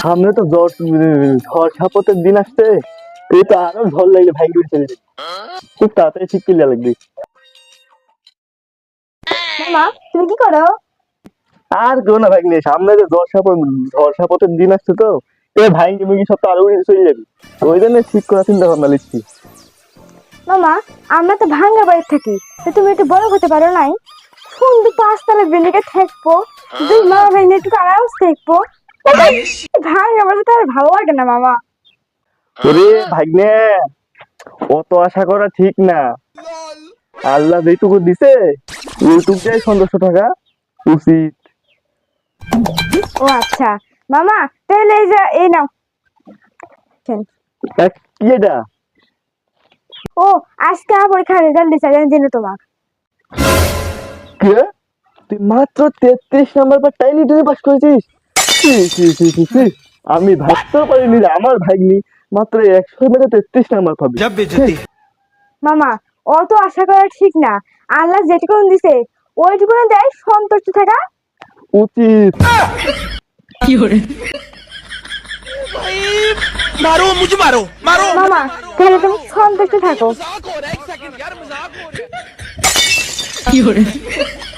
সামনে তো ঝড় ঝাপতের দিন আসছে। এই তো আরো ঝড় লেগে ভাই চলে যাবে। খুব তাড়াতাড়ি ঠিক করলে লাগবে। মামা তুমি কি করো? আর কেউ না ভাই নিয়ে সামনে যে ঝড় ঝাপতের দিন আসছে তো এ ভাই মুরগি সব তো আরো উড়ে চলে যাবে। ওই জন্য ঠিক করা চিন্তা ভাবনা লিখছি। মামা আমরা তো ভাঙ্গা বাড়ি থাকি, তো তুমি একটু বড় হতে পারো নাই? সুন্দর পাঁচতলা বিল্ডিংয়ে থাকবো, দুই মা ভাই নিয়ে একটু আরামস থাকবো। ভাঙ্গা বাড়ি তো আর ভালো লাগে না মামা। ওরে ভাগ্নে, অত আশা করা ঠিক না। আল্লাহ যেটুকু দিছে ওইটুকুটাই সন্তুষ্ট থাকা উচিত। ও আচ্ছা মামা, তাহলে এই যে এই নাও। কি এটা? ও আজকে আমার পরীক্ষার রেজাল্ট দিছে, জেনে তোমার। কে? তুই মাত্র 33 নাম্বার পর টাইনি টেনে পাস করেছিস? ছি, ছি, ছি, ছি, ছি। আমি ভাবতেও পারিনি যে আমার ভাগ্নি মাত্র 100 মেরে 33 নাম্বার পাবে। ছি। মামা অত আশা করা ঠিক না, আল্লাহ যেটুকু দিছে ওইটুকু দেয় সন্তুষ্ট থাকা উচিত। मारो मुझे मारो मारो মামা। তাহলে তুমি সন্তুষ্ট থাকো। मजाक हो रहा है एक सेकंड यार मजाक हो रहा है